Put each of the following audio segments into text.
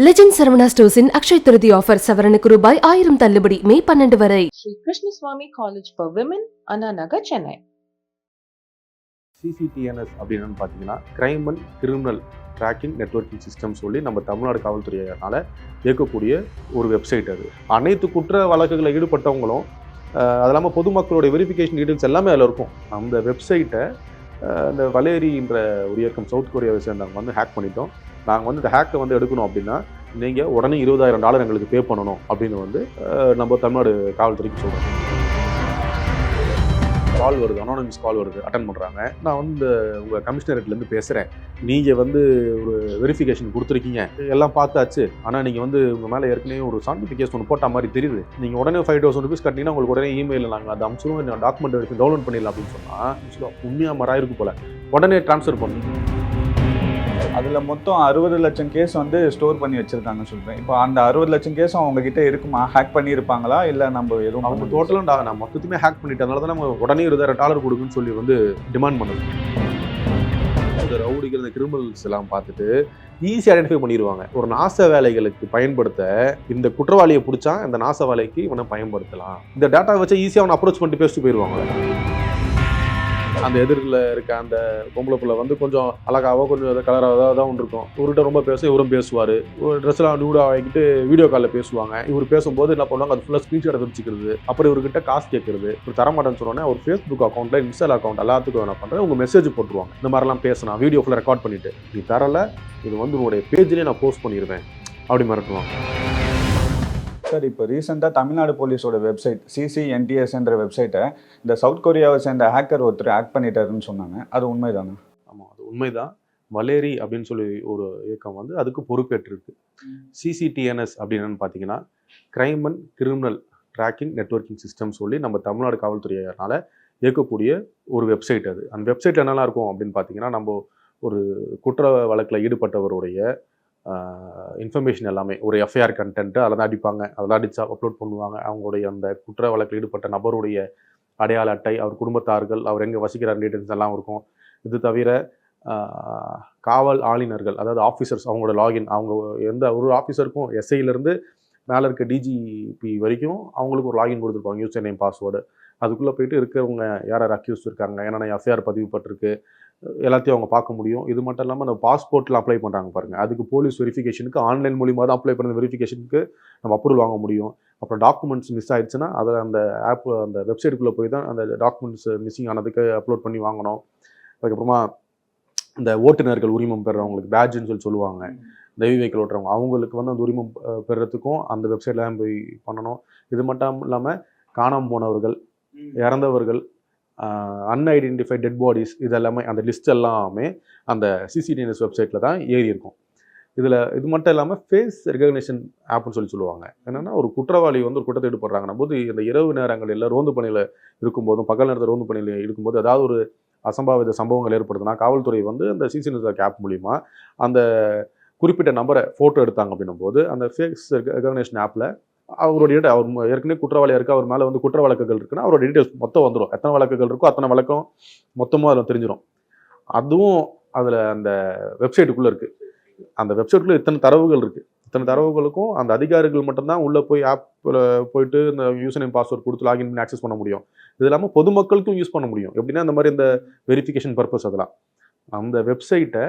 Legend Saravana ஸ்டோர்ஸின் Akshay திருதி offer சவரனுக்கு ரூபாய் 1000 தள்ளுபடி மே 12 வரை. Sri Krishnaswamy College for Women, Anna Nagar, Chennai. CCTNS அப்படின்னு பார்த்தீங்கன்னா crime and criminal tracking networking system சொல்லி நம்ம தமிழ்நாடு காவல்துறையினால் இயக்கக்கூடிய ஒரு வெப்சைட். அது அனைத்து குற்ற வழக்குகளில் ஈடுபட்டவங்களும் அது இல்லாமல் பொதுமக்களுடைய வெரிஃபிகேஷன் டீட்டெயில்ஸ் எல்லாமே அதில் இருக்கும். அந்த வெப்சைட்டை இந்த வலேரின்ற ஒரு இயக்கம் சவுத் கொரியாவை சேர்ந்தவங்க வந்து ஹேக் பண்ணிட்டோம். நாங்கள் வந்து இந்த ஹேக்கை வந்து எடுக்கணும் அப்படின்னா நீங்கள் உடனே $20,000 எங்களுக்கு பே பண்ணணும் அப்படின்னு வந்து நம்ம தமிழ்நாடு காவல்துறைக்கு சொல்கிறோம். கால் வருது, அனானமஸ் கால் வருது, அட்டன் பண்ணுறாங்க. நான் வந்து உங்கள் கமிஷனரேட்லேருந்து பேசுகிறேன். நீங்கள் வந்து ஒரு வெரிஃபிகேஷன் கொடுத்துருக்கீங்க, எல்லாம் பார்த்தாச்சு. ஆனால் நீங்கள் வந்து உங்கள் மேலே ஏற்கனவே ஒரு சர்டிஃபிகேஷன் ஒன்று போட்ட மாதிரி தெரியுது. நீங்கள் உடனே ₹5,000 கட்டினீங்கன்னா உங்களுக்கு உடனே இமெயிலில் நாங்கள் அதை அம்சம் நான் டாக்குமெண்ட் வெரிஃபை டவுன்லோட் பண்ணிடலாம் அப்படின்னு சொன்னால் உண்மையாக மறாயிருக்கு போல் உடனே ட்ரான்ஸ்ஃபர் பண்ணணும். அதில் மொத்தம் 60 லட்சம் கேஸ் வந்து ஸ்டோர் பண்ணி வச்சுருக்காங்கன்னு சொல்கிறேன். இப்போ அந்த 60 லட்சம் கேஸும் அவங்ககிட்ட இருக்குமா? ஹேக் பண்ணியிருப்பாங்களா இல்லை நம்ம எதுவும்? அவங்க டோட்டலாக நான் மொத்தத்துமே ஹேக் பண்ணிட்டதுனால தான் நம்ம உடனே $20,000 கொடுக்குன்னு சொல்லி வந்து டிமாண்ட் பண்ணுவோம். இந்த ரவுடிகள், இந்த கிரிமினல்ஸ் எல்லாம் பார்த்துட்டு ஈஸியாக ஐடென்டிஃபை பண்ணிடுவாங்க. ஒரு நாச வேலைகளுக்கு பயன்படுத்த இந்த குற்றவாளியை பிடிச்சா இந்த நாச வேலைக்கு இவனை பயன்படுத்தலாம். இந்த டேட்டா வச்சு ஈஸியாக அவனை அப்ரோச் பண்ணிட்டு பேசிட்டு போயிடுவாங்க. அந்த எதிரில் இருக்க அந்த பொம்பளை பிள்ளை வந்து கொஞ்சம் அழகாவோ கொஞ்சம் கலராக தான் ஒன்று இருக்கும். இவர்கிட்ட ரொம்ப இவரும் பேசுவார். ஒரு ட்ரெஸ்லாம் நியூடாக வாங்கிட்டு வீடியோ காலில் பேசுவாங்க. இவர் பேசும்போது என்ன பண்ணுவாங்க, அது ஃபுல்லாக ஸ்க்ரீன்ஷாட் வச்சுக்கிறது. அப்புறம் இவர்கிட்ட காசு கேட்குறது. ஒரு தரமாட்டேன்னு சொன்னோன்னே ஒரு ஃபேஸ்புக் அக்கௌண்ட்டில், இன்ஸ்டால் அக்கௌண்ட் எல்லாத்துக்கும் என்ன பண்ணுறேன், உங்கள் மெசேஜ் போட்டுருவாங்க. இந்த மாதிரிலாம் பேசினா வீடியோ ஃபுல்லாக ரெக்கார்ட் பண்ணிவிட்டு நீ தரலை, இது வந்து உன்னுடைய பேஜ்லேயே நான் போஸ்ட் பண்ணிடுவேன் அப்படி மிரட்டுவாங்க. சார், இப்போ ரீசெண்டாக தமிழ்நாடு போலீஸோட வெப்சைட் CCNTS வெப்சைட்டை இந்த சவுத் கொரியாவை சேர்ந்த ஹேக்கர் ஒருத்தர் ஹேக் பண்ணிட்டாருன்னு சொன்னாங்க. அது உண்மைதானே? ஆமாம், அது உண்மைதான். வலேரி அப்படின்னு சொல்லி ஒரு இயக்கம் வந்து அதுக்கு பொறுப்பேற்றிருக்கு. CCTNS அப்படின்னு பார்த்தீங்கன்னா crime and criminal tracking networking system சொல்லி நம்ம தமிழ்நாடு காவல்துறையினால் இயக்கக்கூடிய ஒரு வெப்சைட். அது அந்த வெப்சைட்டில் என்னெல்லாம் இருக்கும் அப்படின்னு பார்த்தீங்கன்னா, நம்ம ஒரு குற்ற வழக்கில் ஈடுபட்டவருடைய இன்ஃபர்மேஷன் எல்லாமே, ஒரு எஃப்ஐஆர் கண்டென்ட்டு அதில் தான் அடிப்பாங்க. அதெல்லாம் அடித்து அப்லோட் பண்ணுவாங்க. அவங்களுடைய அந்த குற்ற வழக்கில் ஈடுபட்ட நபருடைய அடையாள அட்டை, அவர் குடும்பத்தார்கள், அவர் எங்கே வசிக்கிறார் டீட்டெயில்ஸ் எல்லாம் இருக்கும். இது தவிர காவல் ஆளுநர்கள், அதாவது ஆஃபீஸர்ஸ், அவங்களோட லாகின், அவங்க எந்த ஒரு ஆஃபீஸருக்கும் எஸ்ஐலேருந்து மேலே இருக்க டிஜிபி வரைக்கும் அவங்களுக்கு ஒரு லாகின் கொடுத்துருப்பாங்க, யூசர் நேம் பாஸ்வேர்டு. அதுக்குள்ளே போயிட்டு இருக்கிறவங்க யார் யார் அக்யூஸ் இருக்காங்க, என்னென்ன எஃப்ஐஆர் பதிவுப்பட்டிருக்கு, எல்லாத்தையும் அவங்க பார்க்க முடியும். இது மட்டும் இல்லாமல் அந்த பாஸ்போர்ட்டில் அப்ளை பண்ணுறாங்க பாருங்கள், அதுக்கு போலீஸ் வெரிஃபிகேஷனுக்கு ஆன்லைன் மூலியமாக தான் அப்ளை பண்ணுற வெரிஃபிகேஷனுக்கு நம்ம அப்ரூவல் வாங்க முடியும். அப்புறம் டாக்குமெண்ட்ஸ் மிஸ் ஆகிடுச்சுன்னா அதை அந்த ஆப் அந்த வெப்சைட்டுக்குள்ளே போய் தான் அந்த டாக்குமெண்ட்ஸ் மிஸ்ஸிங் ஆனதுக்கு அப்லோட் பண்ணி வாங்கணும். அதுக்கப்புறமா இந்த ஓட்டுநர்கள் உரிமம் பெறுறவங்களுக்கு பேட்ஜுன்னு சொல்லி சொல்லுவாங்க, தெய்வ வெஹிக்கிள் ஓட்டுறவங்க, அவங்களுக்கு வந்து அந்த உரிமம் பெறுறதுக்கும் அந்த வெப்சைட்டில் தான் போய் பண்ணணும். இது மட்டும் இல்லாமல் காணாமல் போனவர்கள், இறந்தவர்கள், அன்ஐடென்டிஃபைட் டெட் பாடிஸ், இதெல்லாமே அந்த லிஸ்ட் எல்லாமே அந்த CCTNS வெப்சைட்டில் தான் ஏறி இருக்கும். இதில் இது மட்டும் இல்லாமல் ஃபேஸ் ரெகக்னிஷன் ஆப்னு சொல்லுவாங்க. என்னென்னா, ஒரு குற்றவாளி வந்து ஒரு குற்றத்தை ஈடுபடுறாங்கன்னா போது இந்த இரவு நேரங்களில் ரோந்து பணியில் இருக்கும்போதும் பகல் நேரத்தில் ரோந்து பணியில் இருக்கும்போது ஏதாவது ஒரு அசம்பாவித சம்பவங்கள் ஏற்படுதுன்னா காவல்துறை வந்து அந்த CCTNS ஆப் மூலிமா அந்த குறிப்பிட்ட நம்பரை ஃபோட்டோ எடுத்தாங்க அப்படின்னும் போது அந்த ஃபேஸ் ரெகக்னிஷன் ஆப்பில் அவருடைய அவர் ஏற்கனவே குற்றவாளியாக இருக்குது, அவர் மேலே வந்து குற்ற வழக்குகள் இருக்குன்னா அவரோட டீட்டெயில்ஸ் மொத்தம் வந்துடும். எத்தனை வழக்குகள் இருக்கோ அத்தனை வழக்கம் மொத்தமாக அதில் தெரிஞ்சிடும். அதுவும் அதில் அந்த வெப்சைட்டுக்குள்ளே இருக்குது. அந்த வெப்சைட்டுக்குள்ளே இத்தனை தரவுகள் இருக்குது. இத்தனை தரவுகளுக்கும் அந்த அதிகாரிகள் மட்டும்தான் உள்ளே போய் ஆப்பில் போயிட்டு இந்த யூசர் நேம் பாஸ்வேர்ட் கொடுத்து லாகின் பண்ணி ஆக்சஸ் பண்ண முடியும். இது இல்லாமல் பொதுமக்களுக்கும் யூஸ் பண்ண முடியும். எப்படின்னா இந்த மாதிரி இந்த வெரிஃபிகேஷன் பர்பஸ் அதெல்லாம். அந்த வெப்சைட்டை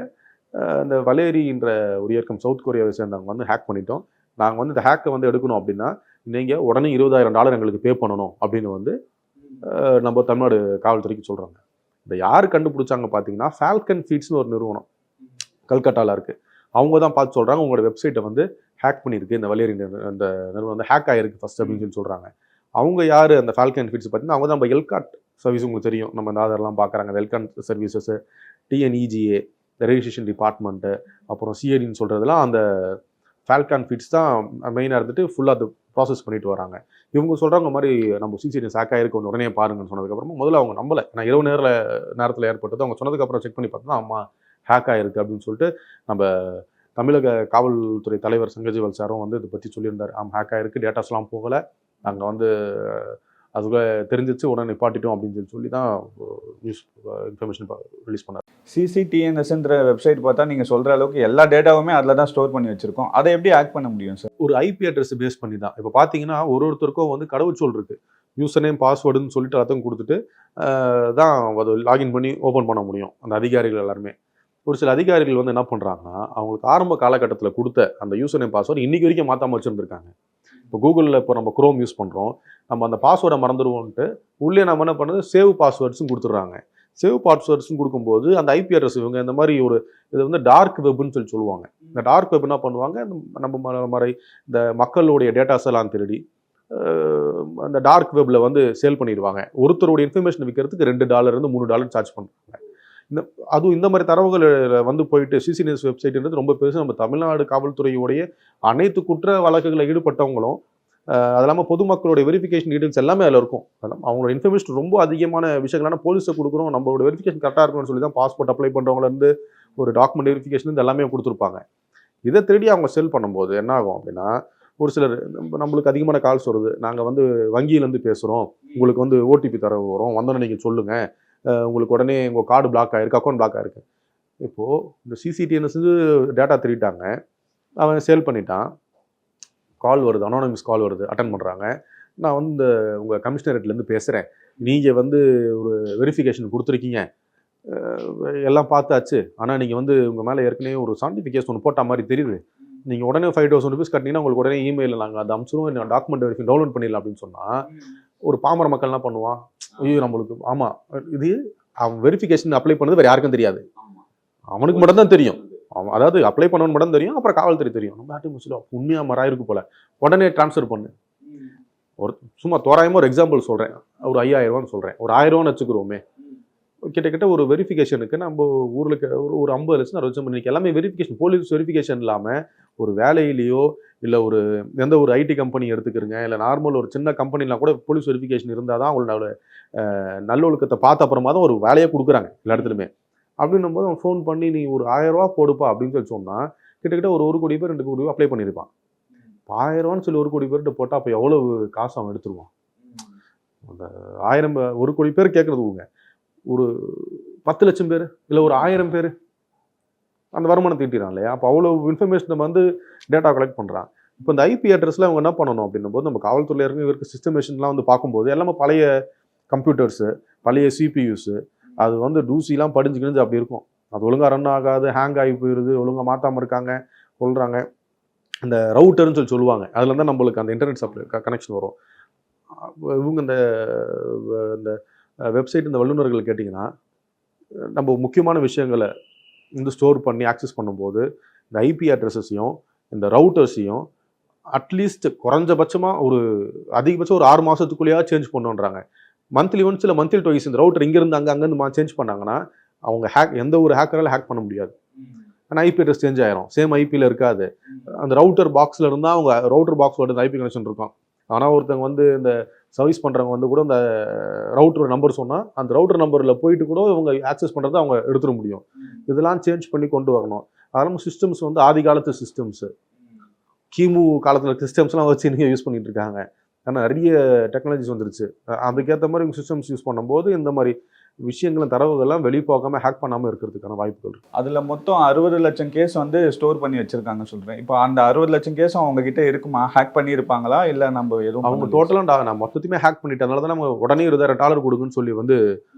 இந்த வலேரின்ற ஒரு இயக்கம் சவுத் கொரியாவை சேர்ந்தவங்க வந்து ஹேக் பண்ணிட்டோம். நாங்கள் வந்து இந்த ஹேக்கை வந்து எடுக்கணும் அப்படின்னா நீங்கள் உடனே $20,000 எங்களுக்கு பே பண்ணணும் அப்படின்னு வந்து நம்ம தமிழ்நாடு காவல்துறைக்கு சொல்கிறாங்க. இதை யார் கண்டுபிடிச்சாங்க பார்த்தீங்கன்னா, ஃபால்கன் ஃபீட்ஸ்னு ஒரு நிறுவனம் கல்கட்டாவில் இருக்குது. அவங்க தான் பார்த்து சொல்கிறாங்க, உங்களோட வெப்சைட்டை வந்து ஹேக் பண்ணியிருக்கு, இந்த வலேரி அந்த நிறுவனம் வந்து ஹேக் ஆகிருக்கு ஃபஸ்ட் அப்படின்னு சொல்லி சொல்கிறாங்க. அவங்க யார் அந்த ஃபால்கன் ஃபீட்ஸ் பார்த்தீங்கன்னா, அவங்க தான் நம்ம எல்காட் சர்வீஸ், உங்களுக்கு தெரியும், நம்ம இந்த ஆதாரெல்லாம் பார்க்குறாங்க. அந்த எல்காட் சர்வீசஸ்ஸு, TNEGA, இந்த ரெஜிஸ்ட்ரேஷன் டிபார்ட்மெண்ட்டு, அப்புறம் CIDன்னு சொல்கிறதுலாம் அந்த ஃபால்கான் ஃபீட்ஸ் தான் மெயினாக இருந்துட்டு ஃபுல்லாக அது ப்ராசஸ் பண்ணிட்டு வராங்க. இவங்க சொல்கிறாங்க மாதிரி நம்ம CCTNS ஹேக் ஆகிருக்கு, கொஞ்சம் உடனே பாருங்கன்னு சொன்னதுக்கப்புறமா முதல்ல அவங்க நம்பலை. நான் இரவு நேரத்தில் ஏற்பட்டது. அவங்க சொன்னதுக்கப்புறம் செக் பண்ணி பார்த்தா அம்மா ஹேக் ஆகிருக்கு அப்படின்னு சொல்லிட்டு நம்ம தமிழக காவல்துறை தலைவர் சங்கஜிவல் சாரும் வந்து இதை பற்றி சொல்லியிருந்தார். ஹேக் ஆகிருக்கு, டேட்டாஸ்லாம் போகலை, நாங்கள் வந்து அதுக்குள்ளே தெரிஞ்சிச்சு உடனே நிப்பாட்டிட்டோம் அப்படின்னு சொல்லி தான் நியூஸ் இன்ஃபர்மேஷன் ரிலீஸ் பண்ணார். சிசிடிஎன்எஸ்ன்ற வெப்சைட் பார்த்தா நீங்கள் சொல்கிற அளவுக்கு எல்லா டேட்டாவுமே அதில் தான் ஸ்டோர் பண்ணி வச்சுருக்கோம். அதை எப்படி ஆக்ட் பண்ண முடியும் சார்? ஒரு ஐபி அட்ரஸ் பேஸ் பண்ணி தான். இப்போ பார்த்தீங்கன்னா ஒருத்தருக்கும் வந்து கடவுச்சொல் இருக்குது, யூசர் நேம் பாஸ்வேர்டுன்னு சொல்லிட்டு எல்லாத்தையும் கொடுத்துட்டு தான் அதை லாகின் பண்ணி ஓப்பன் பண்ண முடியும் அந்த அதிகாரிகள் எல்லாருமே. ஒரு சில அதிகாரிகள் வந்து என்ன பண்ணுறாங்கன்னா, அவங்களுக்கு ஆரம்ப காலகட்டத்தில் கொடுத்த அந்த யூசர் நேம் பாஸ்வேர்டு இன்றைக்கி வரைக்கும் மாற்றாமல் வச்சுருந்துருக்காங்க. இப்போ கூகுளில் இப்போ நம்ம குரோம் யூஸ் பண்ணுறோம், நம்ம அந்த பாஸ்வேர்டை மறந்துடுவோன்ட்டு உள்ளே நம்ம என்ன பண்ணுறது, சேவ் பாஸ்வேர்ட்ஸும் கொடுத்துட்றாங்க. சேவ் பாஸ்வேர்ட்ஸ்னு கொடுக்கும்போது அந்த ஐபி அட்ரஸ் இவங்க இந்த மாதிரி ஒரு இது வந்து டார்க் வெப்னு சொல்லி சொல்லுவாங்க. இந்த டார்க் வெப் என்ன பண்ணுவாங்க, நம்ம மாதிரி இந்த மக்களுடைய டேட்டாஸ் எல்லாம் திருடி அந்த டார்க் வெப்பில் வந்து சேல் பண்ணிடுவாங்க. ஒருத்தருடைய இன்ஃபர்மேஷன் விற்கிறதுக்கு $2 $3 சார்ஜ் பண்ணுறாங்க. அதுவும் இந்த மாதிரி தரவுகள் வந்து போயிட்டு சிசிடிஎன்எஸ் வெப்சைட்ன்றது ரொம்ப பெருசு. நம்ம தமிழ்நாடு காவல்துறையுடைய அனைத்து குற்ற வழக்குகளில் ஈடுபட்டவங்களும் அது இல்லாமல் பொதுமக்களுடைய வெரிஃபிகேஷன் டீடைல்ஸ் எல்லாமே அதில் இருக்கும். அதெல்லாம் அவங்களோட இன்ஃபர்மேஷன் ரொம்ப அதிகமான விஷயங்களான போலீஸை கொடுக்குறோம், நம்மளோட வெரிஃபிகேஷன் கரெக்டாக இருக்கணும்னு சொல்லி தான் பாஸ்போர்ட் அப்ளை பண்ணுறவங்கலேருந்து ஒரு டாக்குமெண்ட் வெரிஃபிகேஷன் எல்லாமே கொடுத்துருப்பாங்க. இதை திருடி அவங்க செல் பண்ணும்போது என்ன ஆகும் அப்படின்னா, ஒரு சிலர் நம்மளுக்கு அதிகமான கால்ஸ் வருது, நாங்கள் வந்து வங்கியிலேருந்து பேசுகிறோம், உங்களுக்கு வந்து ஓடிபி தரவு வரும், வந்தோன்னே நீங்கள் சொல்லுங்கள், உங்களுக்கு உடனே உங்கள் கார்டு பிளாக் ஆகிருக்கு, அக்கௌண்ட் பிளாக் ஆகிருக்கு. இப்போது இந்த சிசிடிஎன்எஸ் டேட்டா திருட்டாங்க, அவன் சேல் பண்ணிட்டான், கால் வருது, அனானமஸ் கால் வருது, அட்டன் பண்ணுறாங்க. நான் வந்து இந்த உங்கள் கமிஷனரேட்லேருந்து பேசுகிறேன், நீங்கள் வந்து ஒரு வெரிஃபிகேஷன் கொடுத்துருக்கீங்க, எல்லாம் பார்த்தாச்சு, ஆனால் நீங்கள் வந்து உங்கள் மேலே ஏற்கனவே ஒரு சர்டிஃபிகேஷன் ஒன்று போட்ட மாதிரி தெரியுது, நீங்கள் உடனே $5,000 கட்டினீங்கன்னா உங்களுக்கு உடனே இமெயிலில் நாங்கள் அதை அனுப்பிச்சிடுவோம், நான் டாக்குமெண்ட் வெரிஃபை டவுன்லோட் பண்ணிடலாம் அப்படின்னு சொன்னால் ஒரு பாமர மக்கள் என்ன பண்ணுவான், ஐயோ நம்மளுக்கு ஆமாம் இது அவன் வெரிஃபிகேஷன் அப்ளை பண்ணது வேறு யாருக்கும் தெரியாது, அவனுக்கு மட்டும் தான் தெரியும். அவன் அதாவது அப்ளை பண்ணவன் மட்டும் தெரியும், அப்புறம் காவல்துறை தெரியும். நம்ம நாட்டு முஸ்லீம் உண்மையாக மராயிருக்கு போல, உடனே ட்ரான்ஸ்ஃபர் பண்ணு. ஒரு சும்மா தோராயமாக ஒரு எக்ஸாம்பிள் சொல்கிறேன், ஒரு 5,000 சொல்கிறேன், ஒரு 1,000 வச்சுக்கிறோமே, கிட்டத்தட்ட ஒரு வெரிஃபிகேஷனுக்கு நம்ம ஊரில் ஒரு 50 லட்சம் 60 லட்சம் பண்ணிக்கு எல்லாமே வெரிஃபிகேஷன், போலீஸ் வெரிஃபிகேஷன் இல்லாமல் ஒரு வேலையிலையோ இல்லை ஒரு எந்த ஒரு ஐடி கம்பெனி எடுத்துக்கிறங்க, இல்லை நார்மல் ஒரு சின்ன கம்பெனிலாம் கூட போலீஸ் வெரிஃபிகேஷன் இருந்தால் தான் அவங்களோட நல்லொழுக்கத்தை பார்த்த அப்புறமா தான் ஒரு வேலையை கொடுக்குறாங்க எல்லா இடத்துலையுமே. அப்படின்னும் போது அவன் ஃபோன் பண்ணி நீ ஒரு $1,000 போடுப்பா அப்படின்னு சொல்லி சொன்னால் கிட்டத்தட்ட ஒரு 1 கோடி பேர் 2 கோடி அப்ளை பண்ணியிருப்பான். $1,000 சொல்லி 1 கோடி பேர்கிட்ட போட்டால் அப்போ எவ்வளோ காசு அவன் எடுத்துருவான். அந்த 1 கோடி பேர் கேட்குறது உங்க ஒரு 10 லட்சம் பேர் இல்லை ஒரு 1000 பேர் அந்த வருமானம் தீட்டிறான் இல்லையா? அப்போ அவ்வளோ இன்ஃபர்மேஷன் நம்ம வந்து டேட்டா கலெக்ட் பண்ணுறான். இப்போ இந்த ஐபி அட்ரஸில் அவங்க என்ன பண்ணணும் அப்படின்னும் போது நம்ம காவல்துறையில் இருக்கு இவருக்கு சிஸ்டமேஷன்லாம் வந்து பார்க்கும்போது எல்லாமே பழைய கம்ப்யூட்டர்ஸு, பழைய சிபியூஸு, அது வந்து டூசிலாம் படிஞ்சுக்கிட்டு அப்படி இருக்கும். அது ஒழுங்காக ரன் ஆகாது, ஹேங் ஆகி போயிடுது, ஒழுங்காக மாற்றாமல் இருக்காங்க சொல்கிறாங்க. இந்த ரவுட்டர்னு சொல்லுவாங்க, அதில் தான் நம்மளுக்கு அந்த இன்டர்நெட் சப்ளை கனெக்ஷன் வரும். இவங்க இந்த வெப்சைட் இந்த வல்லுநர்கள் கேட்டிங்கன்னா நம்ம முக்கியமான விஷயங்களை வந்து ஸ்டோர் பண்ணி ஆக்சஸ் பண்ணும்போது இந்த ஐபி அட்ரஸஸையும் இந்த ரவுட்டர்ஸையும் அட்லீஸ்ட் குறைஞ்சபட்சமாக ஒரு அதிகபட்சம் ஒரு 6 மாதத்துக்குள்ளேயா சேஞ்ச் பண்ணுன்றாங்க. மந்த்லி ஒன்ஸ் இல்லை மந்த்லி டுவைஸ் இந்த ரவுட்டர் இங்கேருந்து அங்கேருந்து சேஞ்ச் பண்ணாங்கன்னா அவங்க எந்த ஒரு ஹேக்கரால் ஹேக் பண்ண முடியாது. ஆனால் ஐபி அட்ரஸ் சேஞ்ச் ஆயிரும், சேம் ஐபியில் இருக்காது. அந்த ரவுட்டர் பாக்ஸில் இருந்தால் அவங்க ரவுட்டர் பாக்ஸோட இந்த ஐபி கனெக்ஷன் இருக்கும். ஆனால் ஒருத்தவங்க வந்து இந்த சர்வீஸ் பண்ணுறவங்க வந்து கூட இந்த ரவுட்டர் நம்பர் சொன்னால் அந்த ரவுட்டர் நம்பரில் போயிட்டு கூட இவங்க ஆக்சஸ் பண்ணுறதை அவங்க எடுத்துட முடியும். இதெல்லாம் சேஞ்ச் பண்ணி கொண்டு வரணும். அதெல்லாம் சிஸ்டம்ஸ் வந்து ஆதி காலத்து சிஸ்டம்ஸு, கிமு காலத்தில் சிஸ்டம்ஸ்லாம் வச்சு நீங்கள் யூஸ் பண்ணிட்டு இருக்காங்க. ஆனால் நிறைய டெக்னாலஜிஸ் வந்துருச்சு. அதுக்கேற்ற மாதிரி இவங்க சிஸ்டம்ஸ் யூஸ் பண்ணும்போது இந்த மாதிரி விஷயங்களும் தரவுகள்லாம் வெளிப்போகாமல் ஹேக் பண்ணாமல் இருக்கிறதுக்கான வாய்ப்புகள் இருக்குது. அதில் மொத்தம் 60 லட்சம் கேஸ் வந்து ஸ்டோர் பண்ணி வச்சுருக்காங்க சொல்கிறேன். இப்போ அந்த 60 லட்சம் கேஸும் அவங்ககிட்ட இருக்குமா? ஹேக் பண்ணியிருப்பாங்களா இல்லை நம்ம எதுவும்? அவங்க டோட்டலாக நான் மொத்தத்தையுமே ஹேக் பண்ணிட்டதுனால தான் நம்ம உடனே $20,000 கொடுக்குன்னு சொல்லி வந்து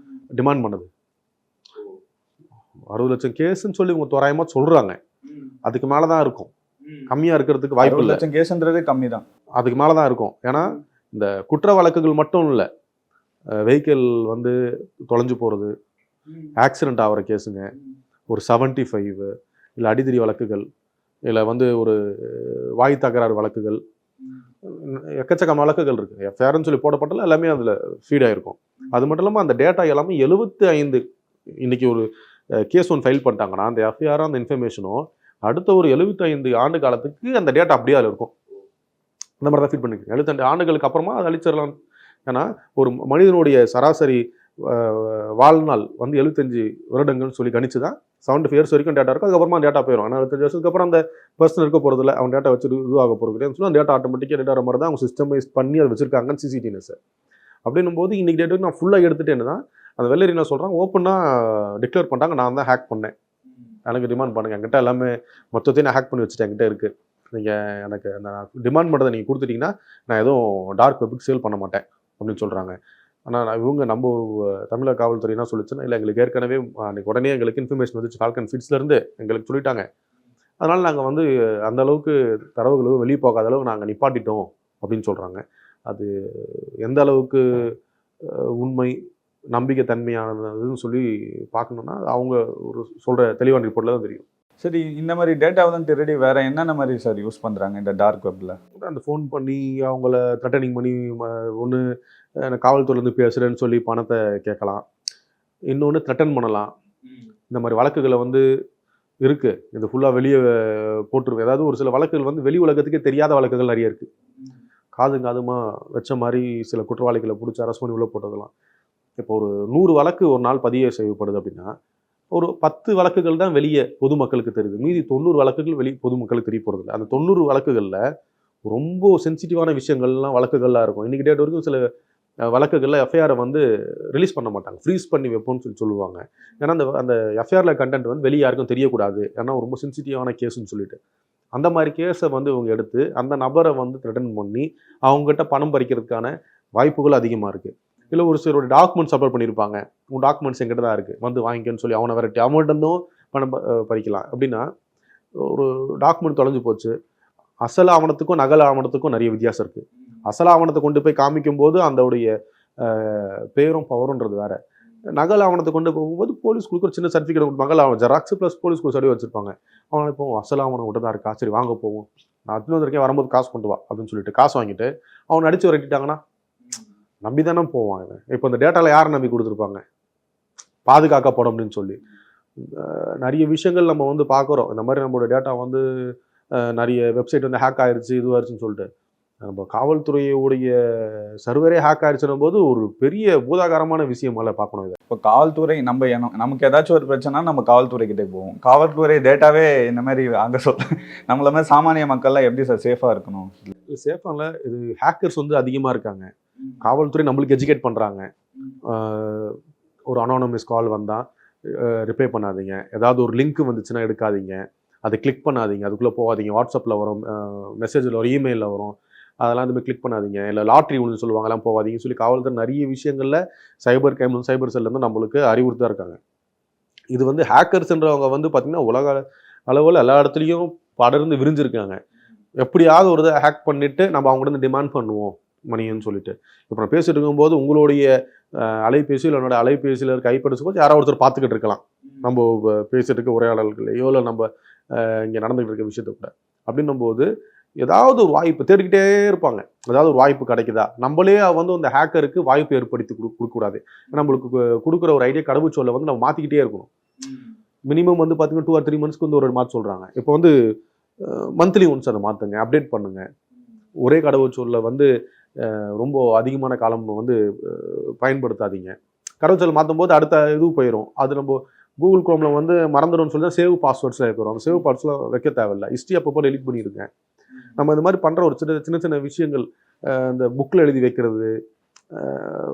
டிமாண்ட் பண்ணுது. 60 லட்சம் கேஸுன்னு சொல்லி இவங்க தோராயமாக சொல்கிறாங்க. அதுக்கு மேலே தான் இருக்கும், கம்மியாக இருக்கிறதுக்கு வாய்ப்பு இல்லை. 60 லட்சம் கேஸுன்றதே கம்மி தான், அதுக்கு மேலே தான் இருக்கும். ஏன்னா இந்த குற்ற வழக்குகள் மட்டும் இல்லை, வெஹிக்கிள் வந்து தொலைஞ்சு போகிறது, ஆக்சிடெண்ட் ஆகிற கேஸுங்க, ஒரு 75 இல்லை அடிதடி வழக்குகள், இல்லை வந்து ஒரு வாய் தகராறு வழக்குகள், எக்கச்சக்கமான வழக்குகள் இருக்குது. எஃப்ஐஆர்னு சொல்லி போடப்பட்டாலும் எல்லாமே அதில் ஃபீட் ஆகிருக்கும். அது மட்டும் இல்லாமல் அந்த டேட்டா எல்லாமே 75 இன்றைக்கி ஒரு கேஸ் ஒன்று ஃபைல் பண்ணிட்டாங்கன்னா அந்த எஃப்ஐஆரும் அந்த இன்ஃபர்மேஷனும் அடுத்த ஒரு 75 ஆண்டு காலத்துக்கு அந்த டேட்டா அப்படியே அதில் இருக்கும். இந்த மாதிரி தான் ஃபீட் பண்ணிக்கிறேன். 75 ஆண்டுகளுக்கு அப்புறமா அதை அழிச்சிடலாம். ஏன்னா ஒரு மனிதனுடைய சராசரி வாழ்நாள் வந்து 75 வருடங்கள்னு சொல்லி கணிச்சு தான் 75 இயர்ஸ் வரைக்கும் டேட்டா இருக்கும். அதுக்கப்புறமா டேட்டா போயிடும். ஆனால் 75 வருஷத்துக்கு அப்புறம் அந்த பர்சன் இருக்க போகிறதில்ல, அவன் டேட்டா வச்சுட்டு இதுவாக போகிறது சொல்லி அந்த டேட்டா ஆட்டோமேட்டிக்காக டேட்டா மாதிரி தான் அவங்க சிஸ்டமைஸ் பண்ணி அதை வச்சுருக்காங்கன்னு சிசிடிஎன்எஸ். அப்படின்னும் போது இன்னைக்கு டேட்டுக்கு நான் ஃபுல்லாக எடுத்துட்டேன்னு தான் அந்த வெள்ளரி என்ன சொல்கிறாங்க, ஓப்பனாக டிக்ளேர் பண்ணுறாங்க, நான் தான் ஹேக் பண்ணேன், எனக்கு டிமாண்ட் பண்ணுங்கள், என்கிட்ட எல்லாமே மொத்தத்தையும் நான் ஹேக் பண்ணி வச்சுட்டேன், என்கிட்ட இருக்குது, நீங்கள் எனக்கு அந்த டிமாண்ட் பண்ணுறதை நீங்கள் கொடுத்துட்டீங்கன்னா நான் எதுவும் டார்க் வெப்புக்கு சேல் பண்ண மாட்டேன் அப்படின்னு சொல்கிறாங்க. ஆனால் இவங்க நம்ம தமிழக காவல்துறை என்ன சொல்லிச்சுன்னா, இல்லை எங்களுக்கு ஏற்கனவே அன்றைக்கி உடனே எங்களுக்கு இன்ஃபர்மேஷன் வந்துச்சு, ஃபால்கன் ஃபீட்ஸ்லேருந்து எங்களுக்கு சொல்லிட்டாங்க, அதனால் நாங்கள் வந்து அந்த அளவுக்கு தரவுகளும் வெளியே போகாத அளவுக்கு நாங்கள் நிப்பாட்டிட்டோம் அப்படின்னு சொல்கிறாங்க. அது எந்த அளவுக்கு உண்மை நம்பிக்கை தன்மையானதுன்னு சொல்லி பார்க்கணுன்னா அவங்க ஒரு சொல்கிற தெளிவான ரிப்போர்ட்டில் தான் தெரியும். சரி, இந்த மாதிரி டேட்டாவை தான் திருடி வேற என்னென்ன மாதிரி சார் யூஸ் பண்ணுறாங்க இந்த டார்க் வெப்பில்? அந்த ஃபோன் பண்ணி அவங்கள த்ரெட்டனிங் பண்ணி ஒன்று காவல்துறையிலேருந்து பேசுகிறேன்னு சொல்லி பணத்தை கேட்கலாம், இன்னொன்று த்ரெட்டன் பண்ணலாம். இந்த மாதிரி வழக்குகளை வந்து இருக்குது, இது ஃபுல்லாக வெளியே போட்டுருவேன். ஏதாவது ஒரு சில வழக்குகள் வந்து வெளி உலகத்துக்கே தெரியாத வழக்குகள் நிறைய இருக்குது. காதுமாக வச்ச மாதிரி சில குற்றவாளிகளை பிடிச்சி அரெஸ்ட் பண்ணி உள்ளே போட்டதெல்லாம். இப்போ ஒரு 100 வழக்கு ஒரு நாள் பதிவு செய்யப்படுது அப்படின்னா ஒரு 10 வழக்குகள் தான் வெளியே பொதுமக்களுக்கு தெரியுது, மீதி 90 வழக்குகள் பொதுமக்களுக்கு தெரிய போகிறதில்ல. அந்த 90 வழக்குகளில் ரொம்ப சென்சிட்டிவான விஷயங்கள்லாம் வழக்குகள்லாம் இருக்கும். இன்றைக்கி டேட் வரைக்கும் சில வழக்குகளில் எஃப்ஐஆரை வந்து ரிலீஸ் பண்ண மாட்டாங்க, ஃப்ரீஸ் பண்ணி வைப்போம்னு சொல்லுவாங்க. ஏன்னா அந்த எஃப்ஐஆரில் கண்டென்ட் வந்து வெளியே யாருக்கும் தெரியக்கூடாது, ஏன்னா ரொம்ப சென்சிட்டிவான கேஸுன்னு சொல்லிட்டு அந்த மாதிரி கேஸை வந்து இவங்க எடுத்து அந்த நபரை வந்து த்ரெட்டன் பண்ணி அவங்ககிட்ட பணம் பறிக்கிறதுக்கான வாய்ப்புகள் அதிகமாக இருக்குது. இல்லை ஒரு சிலரோட டாக்குமெண்ட்ஸ் அப்லோட் பண்ணியிருப்பாங்க, உங்கள் டாக்குமெண்ட்ஸ் எங்கிட்ட தான் இருக்குது வந்து வாங்கிக்கன்னு சொல்லி அவனை விரட்டி அவங்கள்ட்டந்தும் பணம் பறிக்கலாம். அப்படின்னா ஒரு டாக்குமெண்ட் தொலைஞ்சு போச்சு, அசல் ஆவணத்துக்கும் நகல் ஆவணத்துக்கும் நிறைய வித்தியாசம் இருக்குது. அசல் ஆவணத்தை கொண்டு போய் காமிக்கும் போது அதோடைய பேரும் பவருன்றது வேறு. நகல் ஆவணத்தை கொண்டு போகும்போது போலீஸ் கொடுக்குற சின்ன சர்டிஃபிகேட் கொடுப்பாங்க, அவன் ஜெராக்ஸ் ப்ளஸ் போலீஸ் சர்டிஃபிகேட் வச்சுருப்பாங்க. அவனை இப்போ அசல் ஆவணம் விட்டு தான் இருக்கா, சரி வாங்க போவோம், நான் அத்தனை வந்திருக்கேன், வரும்போது காசு கொண்டு வா அப்படின்னு சொல்லிட்டு காசு வாங்கிட்டு அவனை அடித்து விரட்டிட்டாங்கன்னா நம்பி தானே போவான். இப்போ இந்த டேட்டாவில் யாரை நம்பி கொடுத்துருப்பாங்க, பாதுகாக்கப்படும் அப்படின்னு சொல்லி நிறைய விஷயங்கள் நம்ம வந்து பார்க்குறோம். இந்த மாதிரி நம்மளோட டேட்டா வந்து நிறைய வெப்சைட் வந்து ஹேக் ஆயிடுச்சு இதுவாகிடுச்சுன்னு சொல்லிட்டு நம்ம காவல்துறையுடைய சர்வரே ஹேக் ஆயிடுச்சுன்னும் போது ஒரு பெரிய பூதாகாரமான விஷயம் மேலே பார்க்கணும். இதை இப்போ காவல்துறை நமக்கு ஏதாச்சும் ஒரு பிரச்சனை நம்ம காவல்துறைக்கிட்டே போவோம், காவல்துறை டேட்டாவே இந்த மாதிரி அங்கே நம்மள மாதிரி சாமானிய மக்கள்லாம் எப்படி சார் சேஃபாக இருக்கணும்? சேஃபாக இல்லை, இது ஹேக்கர்ஸ் வந்து அதிகமாக இருக்காங்க. காவல்துறை நம்மளுக்கு எஜுகேட் பண்ணுறாங்க. ஒரு அனானமஸ் கால் வந்தால் ரிப்ளை பண்ணாதீங்க, ஏதாவது ஒரு லிங்க் வந்துச்சுன்னா எடுக்காதீங்க, அதை கிளிக் பண்ணாதீங்க, அதுக்குள்ளே போகாதீங்க, வாட்ஸ்அப்பில் வரும், மெசேஜில் வரும், இமெயிலில் வரும், அதெல்லாம் இந்த மாதிரி கிளிக் பண்ணாதீங்க, இல்லை லாட்ரி ஒன்று சொல்லுவாங்கலாம் போகாதீங்கன்னு சொல்லி காவல்துறை நிறைய விஷயங்களில் சைபர் கிரைம் சைபர் செல்லேருந்து நம்மளுக்கு அறிவுறுத்தா இருக்காங்க. இது வந்து ஹேக்கர்ஸ்ன்றவங்க வந்து பார்த்திங்கன்னா உலக அளவில் எல்லா இடத்துலையும் படர்ந்து விரிஞ்சிருக்காங்க. எப்படியாவது ஒரு இதை ஹேக் பண்ணிவிட்டு நம்ம அவங்கள்ட்ட வந்து டிமாண்ட் பண்ணுவோம் மணின்னு சொல்லிட்டு. இப்போ நான் பேசிட்டு இருக்கும்போது உங்களுடைய அலைபேசி இல்லை என்னோட அலைபேசியில் இருக்க கைப்படிச்சு போது யாரோ ஒருத்தர் பார்த்துக்கிட்டு இருக்கலாம், நம்ம பேசிட்டு இருக்க உரையாடல்களையோ இல்லை நம்ம இங்கே நடந்துகிட்டு இருக்க விஷயத்த கூட. அப்படின்னும் போது ஏதாவது ஒரு வாய்ப்பு தேடிக்கிட்டே இருப்பாங்க, ஏதாவது ஒரு வாய்ப்பு கிடைக்குதா, நம்மளே வந்து அந்த ஹேக்கருக்கு வாய்ப்பு ஏற்படுத்தி கொடுக்கக்கூடாது. நம்மளுக்கு கொடுக்குற ஒரு ஐடியா கடவுச்சொல்லை வந்து நம்ம மாற்றிக்கிட்டே இருக்கணும். மினிமம் வந்து பார்த்தீங்கன்னா 2 or 3 monthsக்கு வந்து ஒரு மாற்ற சொல்கிறாங்க. இப்போ வந்து மந்த்லி ஒன்ஸ் அதை மாற்றுங்க, அப்டேட் பண்ணுங்கள். ஒரே கடவுச்சொல்லை வந்து ரொம்ப அதிகமான காலம் வந்து பயன்படுத்தாதீங்க. கடவுச்சொல் மாற்றும் போது அடுத்த இது போயிடும். அது நம்ம கூகுள் குரோமில் வந்து மறந்துடும்னு சொல்லி தான் சேவ் பாஸ்வேர்ட்ஸில் இருக்கிறோம். அந்த சேவ் பாஸ்வேர்ட்ஸ்லாம் வைக்க தேவையில்லை, ஹிஸ்ட்ரி அப்பப்போ டெலிட் பண்ணியிருக்கேன். நம்ம இந்த மாதிரி பண்ணுற ஒரு சின்ன விஷயங்கள், இந்த புக்கில் எழுதி வைக்கிறது,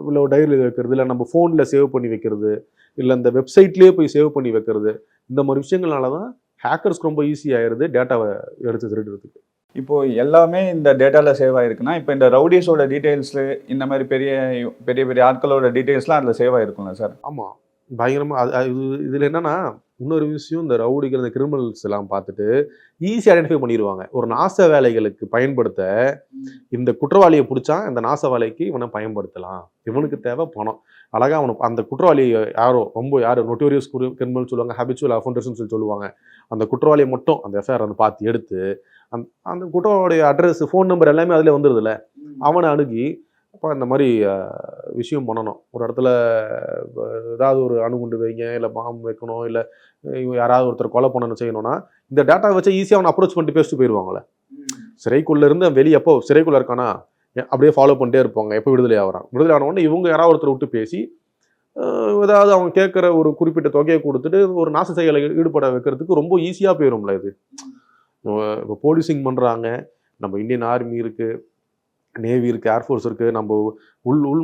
இல்லை ஒரு டைரியில் எழுதி வைக்கிறது, இல்லை நம்ம ஃபோனில் சேவ் பண்ணி வைக்கிறது, இல்லை இந்த வெப்சைட்லேயே போய் சேவ் பண்ணி வைக்கிறது, இந்த மாதிரி விஷயங்கள்னால தான் ஹேக்கர்ஸ்க்கு ரொம்ப ஈஸியாகிடுது டேட்டாவை எடுத்து திருடுறதுக்கு. இப்போது எல்லாமே இந்த டேட்டாவில் சேவ் ஆகிருக்குன்னா, இப்போ இந்த ரவுடிஸோட டீட்டெயில்ஸு இந்த மாதிரி பெரிய ஆட்களோட டீட்டெயில்ஸ்லாம் அதில் சேவ் ஆகிருக்கும்ல சார்? ஆமாம், பயங்கரமாக. இதில் என்னென்னா இன்னொரு விஷயம், இந்த ரவுடிகள் இந்த கிரிமினல்ஸ் எல்லாம் பார்த்துட்டு ஈஸியாக ஐடென்டிஃபை பண்ணிடுவாங்க. ஒரு நாச வேலைகளுக்கு பயன்படுத்த இந்த குற்றவாளியை பிடிச்சா இந்த நாச வேலைக்கு இவனை பயன்படுத்தலாம், இவனுக்கு தேவை பணம், அழகாக அவனுக்கு அந்த குற்றவாளியை யார் நோட்டோரியஸ் கிரிமினல் சொல்லுவாங்க, ஹேபிச்சுவல் அஃபெண்டர்ஸ்னு சொல்லுவாங்க. அந்த குற்றவாளியை மட்டும் அந்த எஃப்ஐஆர் வந்து பார்த்து எடுத்து அந்த குற்றவாளிய அட்ரஸ் ஃபோன் நம்பர் எல்லாமே அதில் வந்துடுதுல்ல, அவனை அணுகி அப்போ இந்த மாதிரி விஷயம் பண்ணணும். ஒரு இடத்துல ஏதாவது ஒரு அணுகுண்டு வைங்க, இல்லை பாம்பு வைக்கணும், இல்லை யாராவது ஒருத்தர் கொலை பண்ணணும் செய்யணும்னா இந்த டேட்டா வச்சு ஈஸியாக அவனை அப்ரோச் பண்ணிட்டு பேசிட்டு போயிடுவாங்களே. சிறைக்குள்ளே இருந்து வெளியே எப்போ சிறைக்குள்ளே இருக்கானா அப்படியே ஃபாலோ பண்ணிட்டே இருப்பாங்க, எப்போ விடுதலை ஆகிறான். விடுதலை ஆனவொடனே இவங்க யாராவது ஒருத்தர் விட்டு பேசி ஏதாவது அவங்க கேட்குற ஒரு குறிப்பிட்ட தொகையை கொடுத்துட்டு ஒரு நாச செயலை ஈடுபட வைக்கிறதுக்கு ரொம்ப ஈஸியாக போயிடும்ல. இது இப்போ போலீசிங் பண்ணுறாங்க, நம்ம இந்தியன் ஆர்மி இருக்குது, நேவி இருக்குது, ஏர்ஃபோர்ஸ் இருக்குது, நம்ம உள்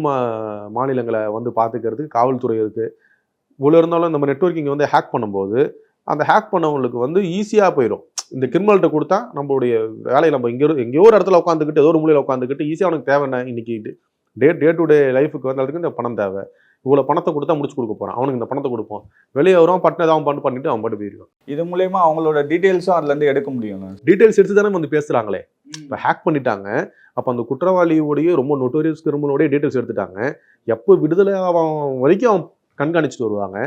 மாநிலங்களை வந்து பார்த்துக்கிறதுக்கு காவல்துறை இருக்குது. இவ்வளோ இருந்தாலும் நம்ம நெட்வொர்க்கிங் வந்து ஹேக் பண்ணும்போது அந்த ஹேக் பண்ணவங்களுக்கு வந்து ஈஸியாக போயிடும். இந்த கிரிமினல்கிட்ட கொடுத்தா நம்மளுடைய வேலையை நம்ம எங்கேயோ ஒரு இடத்துல உட்காந்துக்கிட்டு ஏதோ ஒரு மூலையில் உட்காந்துக்கிட்டு ஈஸியாக அவனுக்கு தேவை என்ன இன்னைக்கு டே டு டே லைஃபுக்கு வந்து அதுக்கு இந்த பணம் தேவை, இவ்வளோ பணத்தை கொடுத்தா முடிச்சு கொடுக்க போகிறான், அவனுக்கு இந்த பணத்தை கொடுப்போம், வெளியே வரும் பட்டின ஏதாவது பண்ணிட்டு அவன் பாட்டு போயிடுவான். இது மூலயமா அவங்களோட டீட்டெயில்ஸும் அதுலேருந்து எடுக்க முடியும். டீட்டெயில்ஸ் எடுத்து தானே வந்து பேசுகிறாங்களே. இப்போ ஹேக் பண்ணிட்டாங்க, அப்போ அந்த குற்றவாளியோடைய ரொம்ப நோட்டோரியஸ் கிரிமினலோடைய டீட்டெயில்ஸ் எடுத்துட்டாங்க. எப்போ விடுதலை அவன் வரைக்கும் அவன் கண்காணிச்சுட்டு வருவாங்க.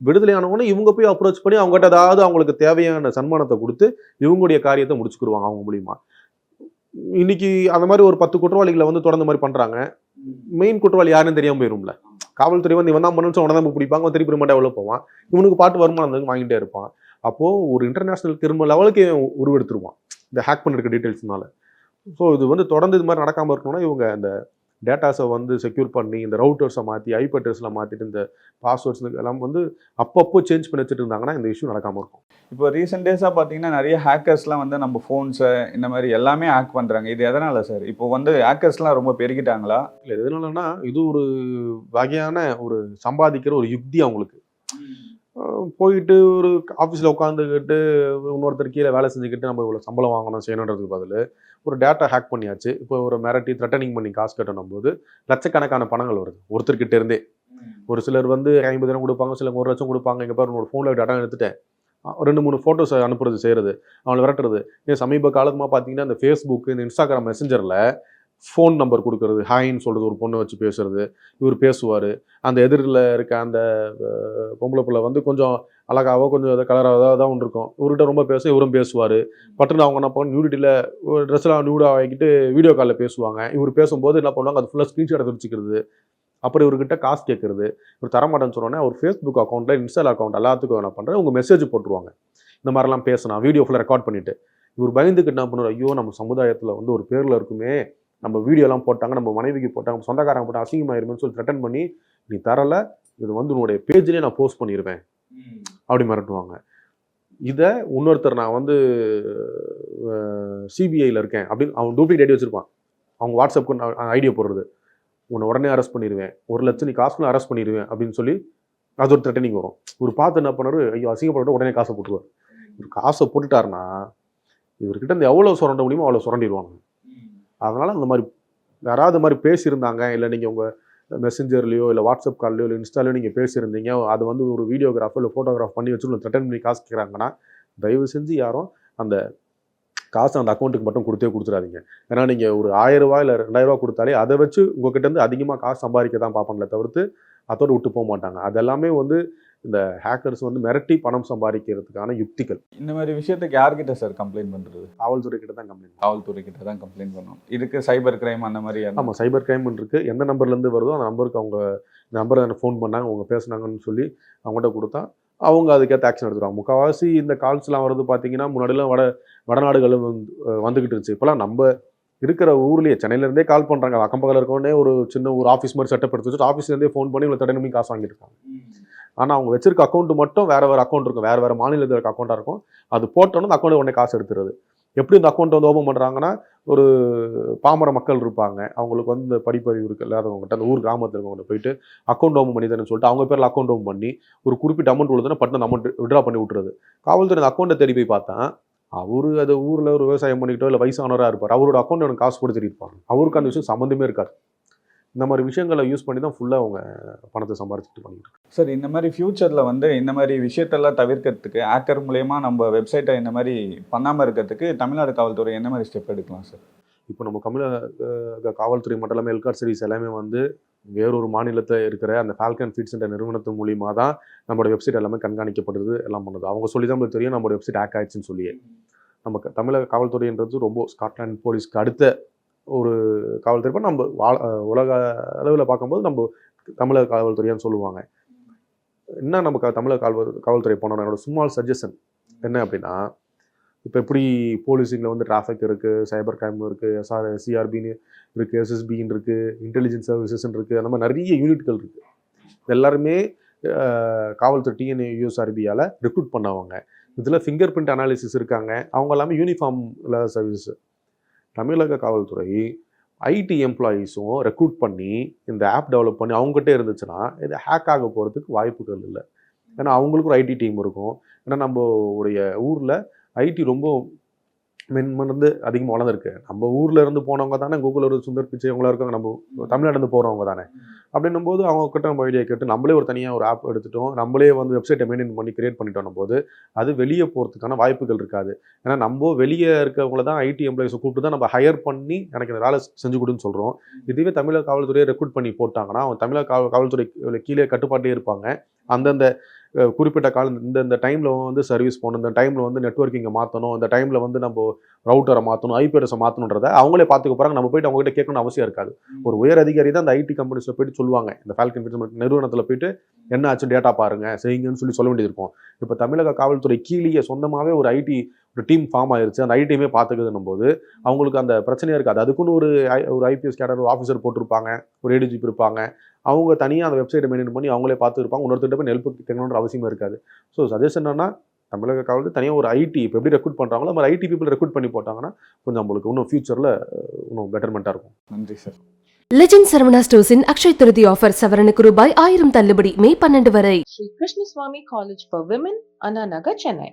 விடுதலையானவொன்னே இவங்க போய் அப்ரோச் பண்ணி அவங்ககிட்ட ஏதாவது அவங்களுக்கு தேவையான சன்மானத்தை கொடுத்து இவங்களுடைய காரியத்தை முடிச்சுக்கிடுவாங்க அவங்க மூலியமா. இன்னைக்கு அந்த மாதிரி ஒரு 10 குற்றவாளிகளை வந்து தொடர்ந்து மாதிரி பண்றாங்க. மெயின் குற்றவாளி யாருன்னு தெரியாம போயிரும்ல. காவல்துறை வந்து இவன் தான் பண்ணு உடனே நம்ம பிடிப்பாங்க, திருப்பி மாட்டா எவ்வளோ போவான், இவனுக்கு பாட்டு வருமானம் வாங்கிட்டே இருப்பான். அப்போ ஒரு இன்டர்நேஷனல் கிரிமினல் லெவலுக்கு உருவெடுத்துருவான் இந்த ஹேக் பண்ணிருக்க டீட்டெயில்ஸ்னால. ஸோ இது வந்து தொடர்ந்து இது மாதிரி நடக்காமல் இருக்கணும்னா இவங்க இந்த டேட்டாஸை வந்து செக்யூர் பண்ணி இந்த ரவுட்டர்ஸை மாற்றி ஐபி அட்ரஸில் மாற்றிட்டு இந்த பாஸ்வேர்ட்ஸ் எல்லாம் வந்து அப்பப்போ சேஞ்ச் பண்ணி வச்சுட்டு இருந்தாங்கன்னா இந்த இஷ்யூ நடக்காமல் இருக்கும். இப்போ ரீசெண்ட் டேஸாக பார்த்தீங்கன்னா நிறைய ஹேக்கர்ஸ்லாம் வந்து நம்ம ஃபோன்ஸை இந்த மாதிரி எல்லாமே ஹேக் பண்ணுறாங்க. இது எதனால் சார்? இப்போ வந்து ஹேக்கர்ஸ்லாம் ரொம்ப பெருகிட்டாங்களா? இல்லை எதனாலன்னா இது ஒரு வகையான ஒரு சம்பாதிக்கிற ஒரு யுக்தி அவங்களுக்கு. போயிட்டு ஒரு ஆஃபீஸில் உட்காந்துக்கிட்டு இன்னொருத்தர் கீழே வேலை செஞ்சுக்கிட்டு நம்ம இவ்வளோ சம்பளம் வாங்கணும் செய்யணுன்றதுக்கு பதில் ஒரு டேட்டா ஹேக் பண்ணியாச்சு. இப்போ ஒரு மிரட்டி த்ரெட்டனிங் பண்ணி காசு கட்டணும் போது லட்சக்கணக்கான பணங்கள் வருது ஒருத்தர்கிட்ட இருந்தே. ஒரு சிலர் வந்து 50,000 கொடுப்பாங்க, சிலர் 1 லட்சம் கொடுப்பாங்க. எங்கள் பேர் ஒரு ஃபோனில் டேட்டா எடுத்துட்டேன் 2-3 ஃபோட்டோஸ் அனுப்புறது செய்கிறது, அவங்களை விரட்டுறது. ஏன் சமீப காலமாக பார்த்தீங்கன்னா இந்த ஃபேஸ்புக் இந்த இன்ஸ்டாகிராம் மெசஞ்சரில் ஃபோன் நம்பர் கொடுக்குறது, ஹாய்ன்னு சொல்கிறது, ஒரு பொண்ணை வச்சு பேசுறது, இவர் பேசுவார். அந்த எதிரில் இருக்க அந்த பொம்பளை பிள்ளை வந்து கொஞ்சம் அழகாவோ கொஞ்சம் ஏதோ கலராக தான் ஒன்று இருக்கும், இவர்கிட்ட ரொம்ப இவரும் பேசுவார். பட்டுன்னு அவங்க என்ன பண்ண நியூடிட்டியில் ட்ரெஸ்லாம் நியூடாக ஆகிக்கிட்டு வீடியோ காலில் பேசுவாங்க. இவர் பேசும்போது என்ன பண்ணுவாங்க, அது ஃபுல்லாக ஸ்க்ரீன்ஷாட் எடுத்து வச்சுக்கிறது. அப்புறம் இவர்கிட்ட காசு கேட்குறது. இவர் தரமாட்டேன்னு சொன்னோன்னே அவர் ஃபேஸ்புக் அக்கௌண்ட்டில் இன்ஸ்டால் அக்கௌண்ட் எல்லாத்துக்கும் என்ன பண்ணுறேன் உங்கள் மெசேஜ் போட்டுருவாங்க. இந்த மாதிரிலாம் பேசினா வீடியோ ஃபுல்லாக ரெக்கார்ட் பண்ணிவிட்டு இவர் பயந்துக்கிட்டு என்ன பண்ணுவார், ஐயோ நம்ம சமுதாயத்தில் வந்து ஒரு பேரில் இருக்குமே, நம்ம வீடியோலாம் போட்டாங்க, நம்ம மனைவிக்கு போட்டாங்க, சொந்தக்காரங்க போட்டால் அசிங்கமாயிருமேன்னு சொல்லி த்ரெட்டன் பண்ணி நீ தரலை, இது வந்து உன்னுடைய பேஜ்லேயே நான் போஸ்ட் பண்ணிடுவேன் அப்படி மிரட்டுவாங்க. இதை இன்னொருத்தர் நான் வந்து சிபிஐயில் இருக்கேன் அப்படின்னு அவன் டூப்ளிகேட் ஐடி வச்சுருப்பான், அவங்க வாட்ஸ்அப்புக்கு ஐடியா போடுறது, உன்னை உடனே அரெஸ்ட் பண்ணிடுவேன், 1 லட்சம் நீ காசுல அரெஸ்ட் பண்ணிடுவேன் அப்படின்னு சொல்லி அது ஒரு த்ரெட்டனிங் வரும். ஒரு பார்த்து என்ன பண்ணாரு, ஐயோ அசிங்கப்பட்டு உடனே காசை போட்டுருவார். இவர் காசை போட்டுட்டாருன்னா இவர்கிட்ட இந்த எவ்வளோ சுரண்ட முடியுமோ அவ்வளோ சுரண்டிடுவாங்க. அதனால் அந்த மாதிரி யாராவது மாதிரி பேசியிருந்தாங்க, இல்லை நீங்கள் உங்கள் மெசஞ்சர்லையோ இல்லை வாட்ஸ்அப் கால்லையோ இல்லை இன்ஸ்டாலையோ நீங்கள் பேசியிருந்தீங்க, அது வந்து ஒரு வீடியோகிராஃபோ இல்லை ஃபோட்டோகிராஃப் பண்ணி வச்சு உங்களை த்ரெட்டன் பண்ணி காசு கேட்குறாங்கன்னா தயவு செஞ்சு யாரும் அந்த காசு அந்த அக்கௌண்ட்டுக்கு மட்டும் கொடுத்துடாதீங்க. ஏன்னா நீங்கள் ஒரு 1000 ரூபா இல்லை 2000 ரூபா கொடுத்தாலே அதை வச்சு உங்ககிட்ட அதிகமாக காசு சம்பாதிக்க தான் பார்ப்பாங்களே தவிர்த்து அதோடு விட்டு போக மாட்டாங்க. அதெல்லாமே வந்து இந்த ஹேக்கர்ஸ் வந்து மிரட்டி பணம் சம்பாதிக்கிறதுக்கான யுக்திகள். இந்த மாதிரி விஷயத்துக்கு யார்கிட்ட சார் கம்ப்ளைண்ட் பண்ணுறது? காவல்துறை கிட்ட தான் கம்ப்ளைண்ட். காவல்துறை கிட்ட தான் கம்ப்ளைண்ட் பண்ணணும். இதுக்கு சைபர் கிரைம் அந்த மாதிரி? ஆமாம், சைபர் கிரைம் இருக்குது. எந்த நம்பர்லேருந்து வருதோ அந்த நம்பருக்கு அவங்க இந்த நம்பரை ஃபோன் பண்ணாங்க, அவங்க பேசுனாங்கன்னு சொல்லி அவங்கள்ட்ட கொடுத்தா அவங்க அதுக்கேற்ற ஆக்ஷன் எடுத்துருவாங்க. முக்கால்வாசி இந்த கால்ஸ்லாம் வருது பார்த்தீங்கன்னா முன்னாடிலாம் வடநாடுகளும் வந்துக்கிட்டு இருந்துச்சு. இப்போலாம் நம்ம இருக்கிற ஊர்லேயே சென்னையிலேருந்தே கால் பண்ணுறாங்க. அக்கம் பக்கத்தில் இருக்கோடனே ஒரு சின்ன ஒரு ஆஃபீஸ் மாதிரி செட்டப் எடுத்து வச்சுட்டு ஆஃபீஸ்லேருந்தே ஃபோன் பண்ணி இவ்வளோ தடவை காசு வாங்கியிருக்காங்க. ஆனால் அவங்க வச்சிருக்க அக்கௌண்ட் மட்டும் வேறு அக்கௌண்ட் இருக்கும், வேறு மாநிலத்தில் இருக்க அக்கௌண்ட்டாக இருக்கும். அது போட்டோன்னு அந்த அக்கௌண்ட்டை உடனே காசு எடுத்துறது. எப்படி இந்த அக்கௌண்ட்டை வந்து ஓப்பன் பண்ணுறாங்கன்னா, ஒரு பாமர மக்கள் இருப்பாங்க, அவங்களுக்கு வந்து இந்த படிப்பறிவு இருக்கு இல்லாதவங்ககிட்ட அந்த ஊர் கிராமத்தில் இருக்கவங்க போயிட்டு அக்கௌண்ட் ஓப்பன் பண்ணி தானே சொல்லிட்டு அவங்க பேரில் அக்கௌண்ட் ஓப்பன் பண்ணி ஒரு குறிப்பிட்ட அமௌண்ட் உள்ளதுன்னா பட்டு அந்த அமௌண்ட் விட்ரா பண்ணி விட்டுறது. காவல்துறை அந்த அக்கௌண்ட்டை தேடி போய் பார்த்தா அவரு அது ஊரில் ஒரு விவசாயம் பண்ணிக்கிட்டோ இல்லை வயசானவராக இருப்பார், அவரோட அக்கௌண்ட் எனக்கு காசு கொடுத்துட்டு இருப்பாங்க, அவருக்கு அந்த விஷயம் சம்மந்தமே இருக்காது. இந்த மாதிரி விஷயங்களை யூஸ் பண்ணி தான் ஃபுல்லாக அவங்க பணத்தை சம்பாரிச்சுட்டு பண்ணிட்டு இருக்காங்க. சார், இந்த மாதிரி ஃபியூச்சரில் வந்து இந்த மாதிரி விஷயத்தெல்லாம் தவிர்க்கிறதுக்கு ஹேக்கர் மூலயமா நம்ம வெப்சைட்டை இந்த மாதிரி பண்ணாமல் இருக்கிறதுக்கு தமிழ்நாடு காவல்துறை என்ன மாதிரி ஸ்டெப் எடுக்கலாம் சார்? இப்போ நம்ம தமிழக காவல்துறை மட்டும் இல்லாமல் எல்கார்ட் சர்வீஸ் எல்லாமே வந்து வேறொரு மாநிலத்தில் இருக்கிற அந்த ஃபால்கன் ஃபீட்ஸ் என்ற நிறுவனத்து மூலியமாக தான் நம்மளோட வெப்சைட் எல்லாமே கண்காணிக்கப்படுறது எல்லாம் பண்ணுது. அவங்க சொல்லி தான் தெரியும் நம்மளோட வெப்சைட் ஹேக் ஆயிடுச்சுன்னு சொல்லியே. நமக்கு தமிழக காவல்துறைன்றது ரொம்ப ஸ்காட்லாந்து போலீஸ்க்கு அடுத்த ஒரு காவல்துறை. நம்ம உலக அளவில் பார்க்கும்போது நம்ம தமிழக காவல்துறையான்னு சொல்லுவாங்க. என்ன நமக்கு தமிழக காவல்துறை போனோம்னா என்னோட சும்மால் சஜஷன் என்ன அப்படின்னா, இப்போ எப்படி போலீஸிங்கில் வந்து டிராஃபிக் இருக்குது, சைபர் கிரைம் இருக்குது, சிஆர்பின்னு இருக்குது, எஸ்எஸ்பின்னு இருக்குது, இன்டெலிஜென்ஸ் சர்வீசஸ்ன்னு இருக்குது, அந்த மாதிரி நிறைய யூனிட்கள் இருக்குது. எல்லாருமே காவல்துறை டிஎன்யூஎஸ்ஆர்பியால் ரெக்ரூட் பண்ணவங்க. இதில் ஃபிங்கர் பிரிண்ட் அனாலிசிஸ் இருக்காங்க, அவங்க எல்லாமே யூனிஃபார்ம் இல்லாத சர்வீஸ். தமிழக காவல்துறை ஐடி எம்ப்ளாயீஸும் ரெக்ரூட் பண்ணி இந்த ஆப் டெவலப் பண்ணி அவங்ககிட்டே இருந்துச்சுன்னா இது ஹேக் ஆக போகிறதுக்கு வாய்ப்புகள் இல்லை. ஏன்னா அவங்களுக்கு ஒரு ஐடி டீம் இருக்கும். ஏன்னா நம்ம உடைய ஊரில் ஐடி ரொம்ப மென்மனந்து அதிகமாக வளர்ந்துருக்கு. நம்ம ஊரில் இருந்து போனவங்க தானே கூகுள் ஒரு சுந்தர் பிச்சை அவங்களா இருக்காங்க, நம்ம தமிழ்நாடு போகிறவங்க தானே. அப்படின்னும் போது அவங்க கிட்ட நம்ம ஐடியா கேட்டு நம்மளே ஒரு தனியாக ஒரு ஆப் எடுத்துட்டோம், நம்மளே வந்து வெப்சைட்டை மெயின்டைன் பண்ணி கிரியேட் பண்ணிட்டோம் போது அது வெளியே போகிறதுக்கான வாய்ப்புகள் இருக்காது. ஏன்னா நம்ம வெளியே இருக்கவங்கள தான் ஐடி எம்ப்ளாயிஸை கூப்பிட்டு தான் நம்ம ஹையர் பண்ணி எனக்கு இந்த வேலை செஞ்சு கொடுன்னு சொல்கிறோம். இதுவே தமிழக காவல்துறையை ரெக்ரூட் பண்ணி போட்டாங்கன்னா அவங்க தமிழக காவல்துறை கீழே கட்டுப்பாட்டே இருப்பாங்க. அந்தந்த குறிப்பிட்ட காலம் இந்த டைமில் வந்து சர்வீஸ் போகணும், இந்த டைமில் வந்து நெட்வொர்க்கிங்கை மாற்றணும், இந்த டைமில் வந்து நம்ம ரவுட்டரை மாற்றணும், ஐபி அட்ரஸை மாற்றணுன்றதை அவங்களே பார்த்துக்க போகிறாங்க. நம்ம போயிட்டு அவங்ககிட்ட கேட்கணும்னு அவசியம் இருக்காது. ஒரு உயர் அதிகாரி தான் அந்த ஐடி கம்பெனிஸில் போயிட்டு சொல்லுவாங்க, இந்த ஃபால்கன் நிறுவனத்தில் போயிட்டு என்ன ஆச்சு டேட்டா பாருங்க செய்யுங்கன்னு சொல்ல வேண்டியது இருக்கும். இப்போ தமிழக காவல்துறை கீழே சொந்தமாகவே ஒரு ஐடி ஒரு டீம் ஃபார்ம் ஆயிருச்சு, அந்த ஐடி டீமே பார்த்துக்குதுன்னும் போது அவங்களுக்கு அந்த பிரச்சனையாக இருக்காது. அதுக்குன்னு ஒரு ஐபிஎஸ் கேடர் ஒரு ஆஃபீஸர் போட்டிருப்பாங்க, ஒரு ஏடிஜிபி இருப்பாங்க, அவங்க தனியாக அந்த வெப்சைட்டை மெயின்டைன் பண்ணி அவங்களே பார்த்து இருப்பாங்க. இன்னொருத்தர் போய் ஹெல்ப் கேட்கணுன்ற அவசியமே இருக்காது. ஸோ சஜஷன் என்னன்னா தமிழக காவல்துறை தனியாக ஒரு ஐடி இப்போ எப்படி ரெக்ரூட் பண்ணுறாங்களோ அந்த ஐடி பீப்புள் ரெக்ரூட் பண்ணி போட்டாங்கன்னா கொஞ்சம் நம்மளுக்கு இன்னும் ஃபியூச்சரில் இன்னும் பெட்டர்மெண்ட்டாக இருக்கும். நன்றி சார். லெஜெண்ட் சரவணா ஸ்டோர்ஸின் அக்ஷய் திருதி ஆஃபர் சவரனுக்கு ரூபாய் 1000 தள்ளுபடி மே 12 வரை. Sri Krishnaswamy College for Women, Anna Nagar, Chennai.